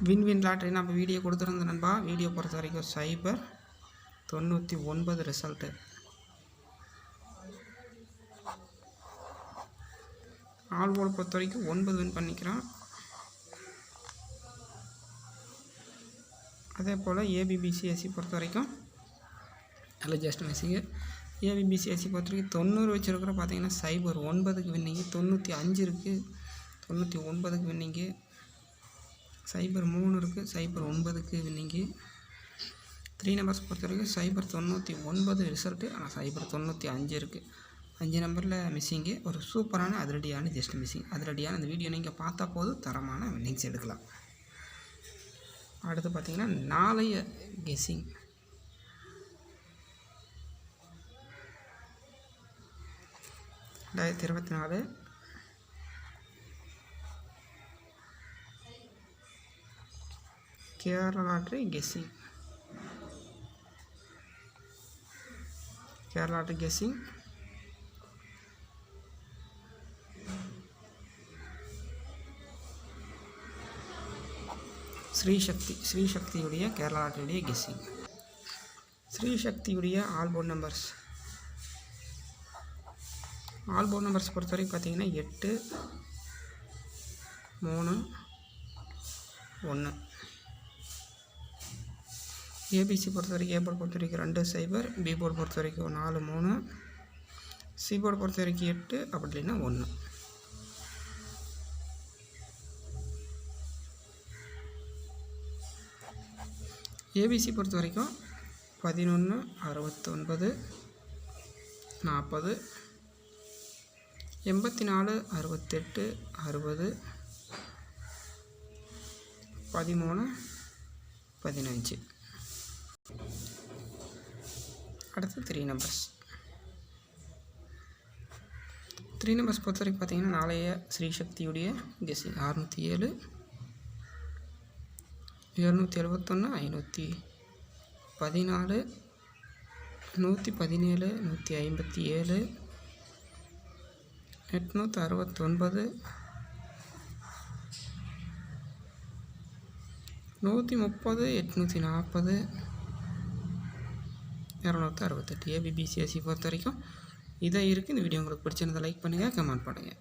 Win lottery நம்ம video கொடுத்துருந்தோம் நண்பா. வீடியோ பொறுத்த வரைக்கும் சைபர் 99 ரிசல்ட்டு. ஆல் போர்டு பொறுத்த வரைக்கும் 9 வின் பண்ணிக்கிறான். அதே போல் ஏபிபிசிஎஸ்சி பொறுத்த வரைக்கும் அதில் ஜஸ்ட் மிஸ்ஸிங்கு. ஏபிபிசிஎஸ்சி பொறுத்த வரைக்கும் 90 வச்சுருக்கிற பார்த்தீங்கன்னா சைபர் 9க்கு வின்னிங்கு, 95 இருக்குது 99க்கு வின்னிங்கு, சைபர் 3 இருக்குது சைபர் 9க்கு வின்னிங்கு. 3 நம்பர்ஸ் பொறுத்த வரைக்கும் சைபர் 99 ரிசல்ட்டு, ஆனால் சைபர் 95 இருக்குது. 5 நம்பரில் மிஸ்ஸிங்கு. ஒரு சூப்பரான அதிரடியான ஜஸ்ட் மிஸ்ஸிங். அதிரடியான அந்த வீடியோ நீங்கள் பார்த்தா போதும் தரமான வின்னிங்ஸ் எடுக்கலாம். அடுத்து பார்த்திங்கன்னா நாளைய கெஸ்ஸிங். ரெண்டாயிரத்தி 24 Kerala lottery guessing. Kerala lottery guessing ஸ்ரீசக்தியுடைய கேரளா லாட்ரியுடைய கெஸ்ஸிங். ஸ்ரீசக்தியுடைய all board numbers. All board numbers பொறுத்த வரைக்கும் பார்த்தீங்கன்னா 8 3 1. ஏபிசி பொறுத்த வரைக்கும் ஏ போர்டு பொறுத்த வரைக்கும் 2 0, பி போர்டு பொறுத்த வரைக்கும் 4 3, சி போர்டு பொறுத்த வரைக்கும் 8, அப்படி இல்லைன்னா 1. ஏபிசி பொறுத்த வரைக்கும் 11 69 40 84 68 60 13 15. அடுத்து 3 நம்பர்ஸ். 3 நம்பர்ஸ் பொறுத்த வரைக்கும் பார்த்தீங்கன்னா நாளைய ஸ்ரீசக்தியுடைய கெஸ்ஸிங் 607 271 514 117 157 869 130 840 268. ஏபிபிசிஎஸ்சி பொறுத்த வரைக்கும் இதை இருக்குது. இந்த வீடியோ உங்களுக்கு பிடிச்சிருந்தா லைக் பண்ணுங்கள், கமெண்ட் பண்ணுங்கள்.